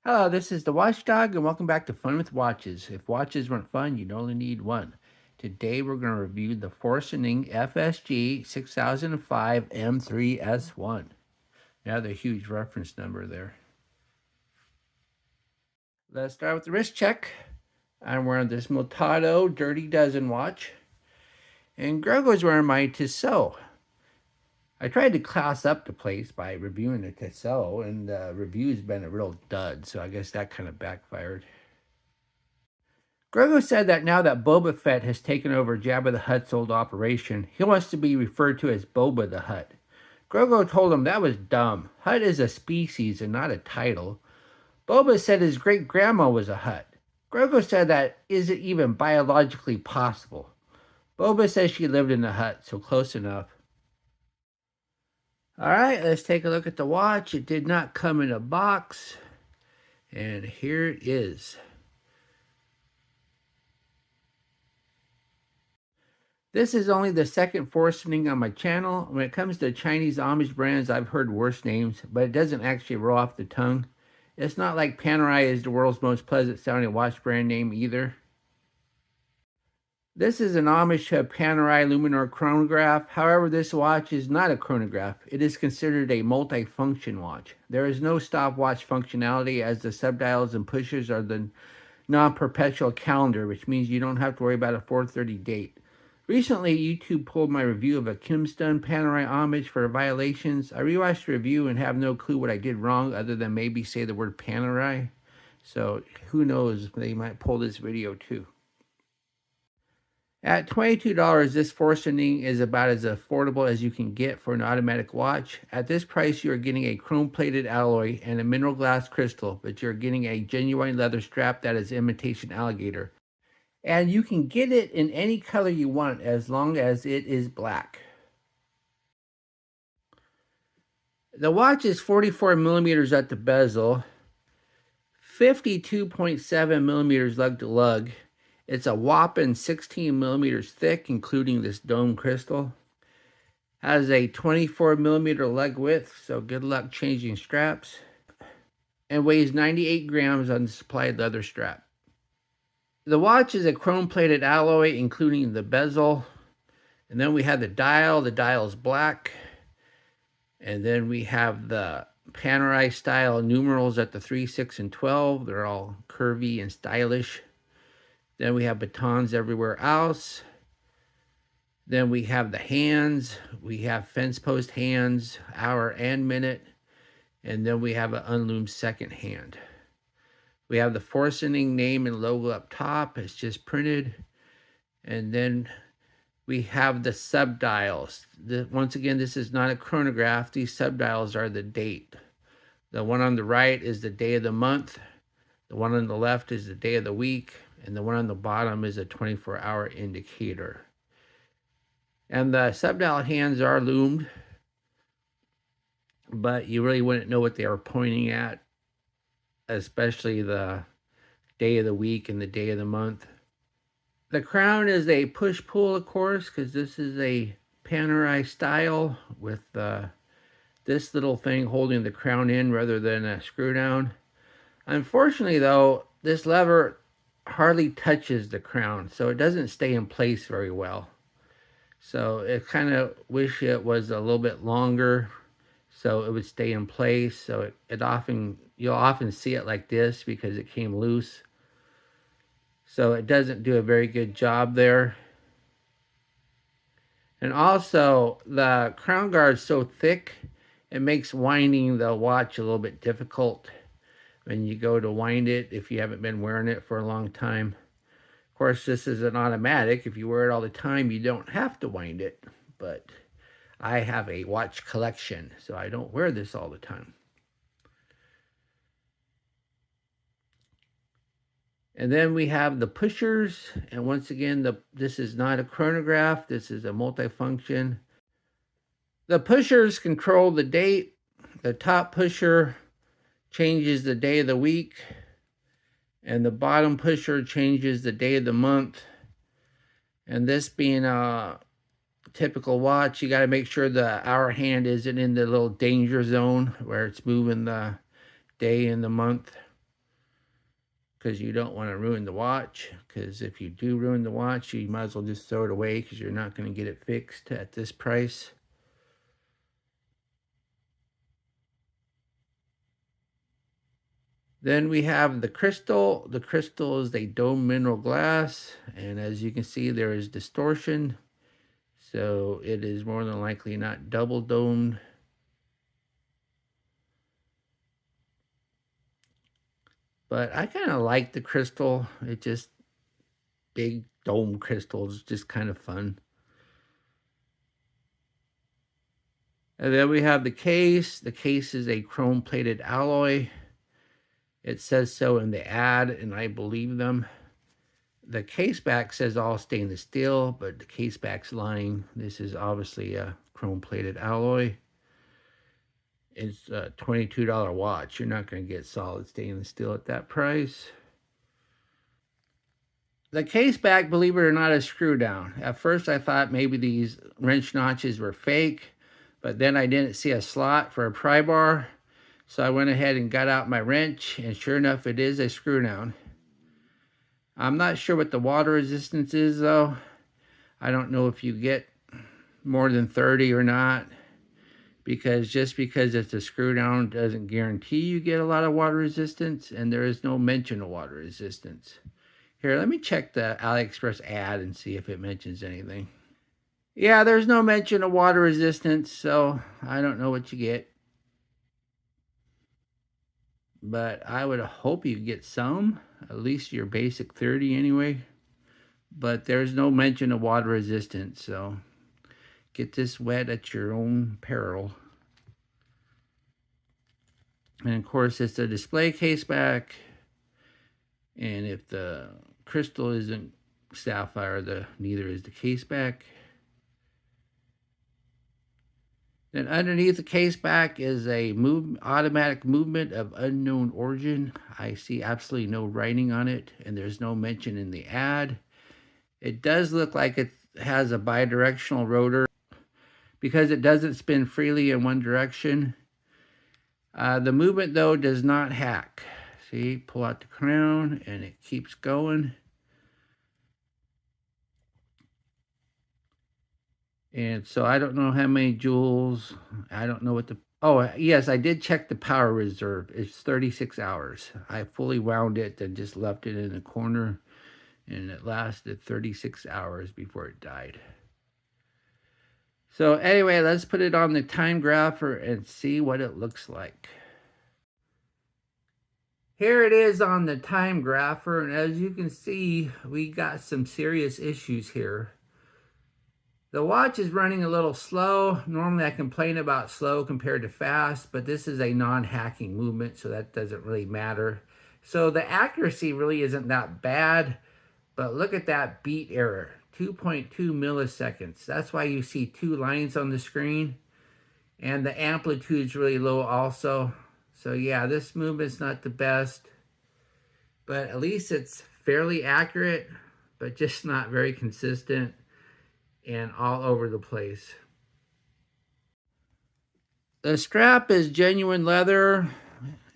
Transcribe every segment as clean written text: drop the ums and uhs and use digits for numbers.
Hello, this is the Watchdog, and welcome back to Fun with Watches. If watches weren't fun, you'd only need one. Today we're going to review the Forsining FSG6005M3S1. Another huge reference number there. Let's start with the wrist check. I'm wearing this Multado Dirty Dozen watch, and Grego's wearing my Tissot. I tried to class up the place by reviewing the Tissot, and the review's been a real dud, so I guess that kind of backfired. Grego said that now that Boba Fett has taken over Jabba the Hutt's old operation, he wants to be referred to as Boba the Hutt. Grego told him that was dumb. Hutt is a species and not a title. Boba said his great-grandma was a Hutt. Grego said that isn't even biologically possible. Boba says she lived in the Hutt, so close enough. Alright, let's take a look at the watch. It did not come in a box. And here it is. This is only the second Forsining on my channel. When it comes to Chinese homage brands, I've heard worse names, but it doesn't actually roll off the tongue. It's not like Panerai is the world's most pleasant sounding watch brand name either. This is an homage to a Panerai Luminor chronograph. However, this watch is not a chronograph. It is considered a multifunction watch. There is no stopwatch functionality, as the subdials and pushers are the non-perpetual calendar, which means you don't have to worry about a 4:30 date. Recently, YouTube pulled my review of a Kimstone Panerai homage for violations. I rewatched the review and have no clue what I did wrong other than maybe say the word Panerai. So who knows, they might pull this video too. At $22, this Forsining is about as affordable as you can get for an automatic watch. At this price, you are getting a chrome-plated alloy and a mineral glass crystal, but you're getting a genuine leather strap that is imitation alligator. And you can get it in any color you want as long as it is black. The watch is 44 millimeters at the bezel, 52.7 millimeters lug to lug. It's a whopping 16 millimeters thick, including this dome crystal. Has a 24 millimeter lug width, so good luck changing straps. And weighs 98 grams on the supplied leather strap. The watch is a chrome-plated alloy, including the bezel. And then we have the dial. The dial is black. And then we have the Panerai style numerals at the 3, 6, and 12. They're all curvy and stylish. Then we have batons everywhere else. Then we have the hands. We have fence post hands, hour and minute. And then we have an unloomed second hand. We have the Forsining name and logo up top. It's just printed. And then we have the subdials. Once again, this is not a chronograph. These subdials are the date. The one on the right is the day of the month. The one on the left is the day of the week. And the one on the bottom is a 24-hour indicator. And the subdial hands are loomed, but you really wouldn't know what they are pointing at, especially the day of the week and the day of the month. The crown is a push-pull, of course, because this is a Panerai style with this little thing holding the crown in rather than a screw down. Unfortunately, though, this lever hardly touches the crown, so it doesn't stay in place very well. So it kind of wish it was a little bit longer so it would stay in place. So you'll often see it like this because it came loose. So it doesn't do a very good job there. And also the crown guard is so thick, it makes winding the watch a little bit difficult when you go to wind it if you haven't been wearing it for a long time. Of course, this is an automatic. If you wear it all the time, you don't have to wind it. But I have a watch collection, so I don't wear this all the time. And then we have the pushers. And once again, this is not a chronograph. This is a multifunction. The pushers control the date. The top pusher changes the day of the week. And the bottom pusher changes the day of the month. And this being a typical watch, you got to make sure the hour hand isn't in the little danger zone where it's moving the day and the month. because you don't want to ruin the watch, because if you do ruin the watch, you might as well just throw it away because you're not going to get it fixed at this price. Then we have the crystal. The crystal is a dome mineral glass, and as you can see, there is distortion, so it is more than likely not double domed. But I kind of like the crystal. It just, big dome crystals, just kind of fun. And then we have the case. The case is a chrome plated alloy. It says so in the ad, and I believe them. The Caseback says all stainless steel, but the Caseback's lying. This is obviously a chrome plated alloy. It's a $22 watch. You're not going to get solid stainless steel at that price. The Caseback, believe it or not, is screw down. At first I thought maybe these wrench notches were fake, but then I didn't see a slot for a pry bar. So I went ahead and got out my wrench, and sure enough, it is a screw down. I'm not sure what the water resistance is though. I don't know if you get more than 30 or not, because just because it's a screw down doesn't guarantee you get a lot of water resistance, and there is no mention of water resistance. Here, let me check the AliExpress ad and see if it mentions anything. Yeah, there's no mention of water resistance, so I don't know what you get. But I would hope you get some, at least your basic 30 anyway. But there's no mention of water resistance, so get this wet at your own peril. And of course, it's a display case back. And if the crystal isn't sapphire, neither is the case back. Then underneath the case back is a automatic movement of unknown origin. I see absolutely no writing on it, and there's no mention in the ad. It does look like it has a bidirectional rotor because it doesn't spin freely in one direction. The movement, though, does not hack. See, pull out the crown, and it keeps going. And so I don't know how many joules. I don't know what the... Oh, yes, I did check the power reserve. It's 36 hours. I fully wound it and just left it in the corner, and it lasted 36 hours before it died. So anyway, let's put it on the Timegrapher and see what it looks like. Here it is on the Timegrapher, and as you can see, we got some serious issues here. The watch is running a little slow. Normally I complain about slow compared to fast, but this is a non-hacking movement, so that doesn't really matter. So the accuracy really isn't that bad, but look at that beat error, 2.2 milliseconds. That's why you see two lines on the screen, and the amplitude's really low also. So yeah, this movement's not the best, but at least it's fairly accurate, but just not very consistent and all over the place. The strap is genuine leather,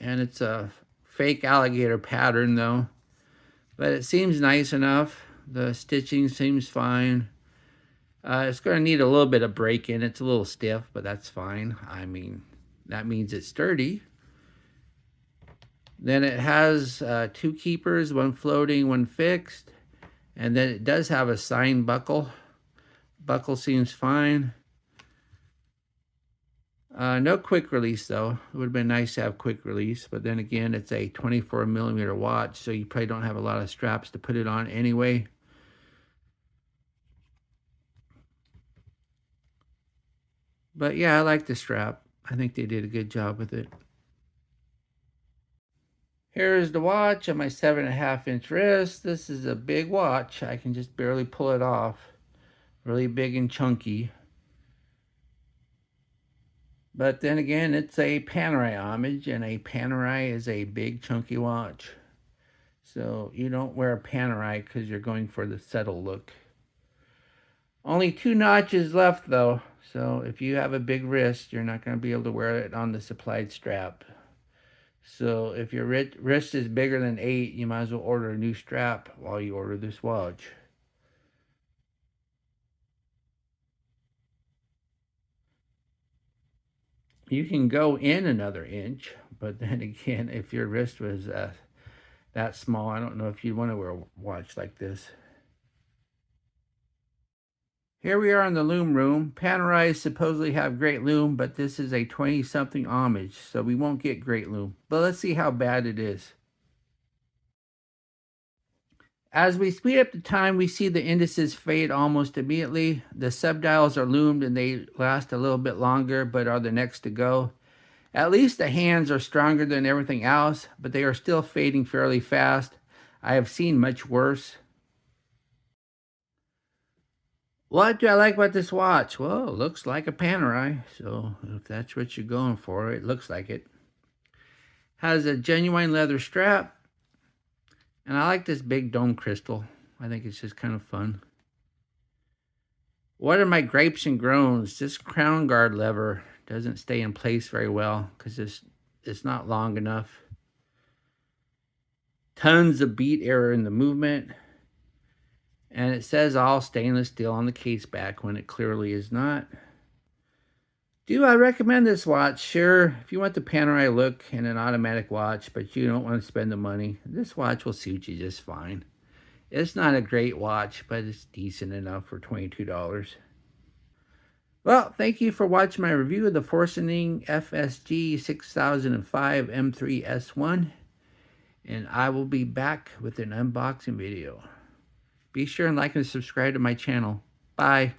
and it's a fake alligator pattern though, but it seems nice enough. The stitching seems fine. It's going to need a little bit of break-in. It's a little stiff, but that's fine. I mean, that means it's sturdy. Then it has two keepers, one floating, one fixed, and then it does have a sign buckle. Buckle seems fine. No quick release though. It would have been nice to have quick release, but then again, it's a 24mm watch, so you probably don't have a lot of straps to put it on anyway. But yeah, I like the strap. I think they did a good job with it. Here's the watch on my 7.5-inch wrist. This is a big watch. I can just barely pull it off. Really big and chunky. But then again, it's a Panerai homage, and a Panerai is a big chunky watch. So you don't wear a Panerai because you're going for the settle look. Only 2 notches left though, so if you have a big wrist, you're not going to be able to wear it on the supplied strap. So if your wrist is bigger than 8, you might as well order a new strap while you order this watch. You can go in another inch, but then again, if your wrist was that small, I don't know if you'd want to wear a watch like this. Here we are in the Lume room. Panerais supposedly have great Lume, but this is a 20-something homage, so we won't get great Lume. But let's see how bad it is. As we speed up the time, we see the indices fade almost immediately. The subdials are loomed and they last a little bit longer, but are the next to go. At least the hands are stronger than everything else, but they are still fading fairly fast. I have seen much worse. What do I like about this watch? Well, it looks like a Panerai, so if that's what you're going for, it looks like it. Has a genuine leather strap, and I like this big dome crystal. I think it's just kind of fun. What are my gripes and groans? This crown guard lever doesn't stay in place very well because it's not long enough. Tons of beat error in the movement. And it says all stainless steel on the case back when it clearly is not. Do I recommend this watch? Sure, if you want the Panerai look and an automatic watch, but you don't want to spend the money, this watch will suit you just fine. It's not a great watch, but it's decent enough for $22. Well, thank you for watching my review of the Forsining FSG6005M3S1. And I will be back with an unboxing video. Be sure and like and subscribe to my channel. Bye.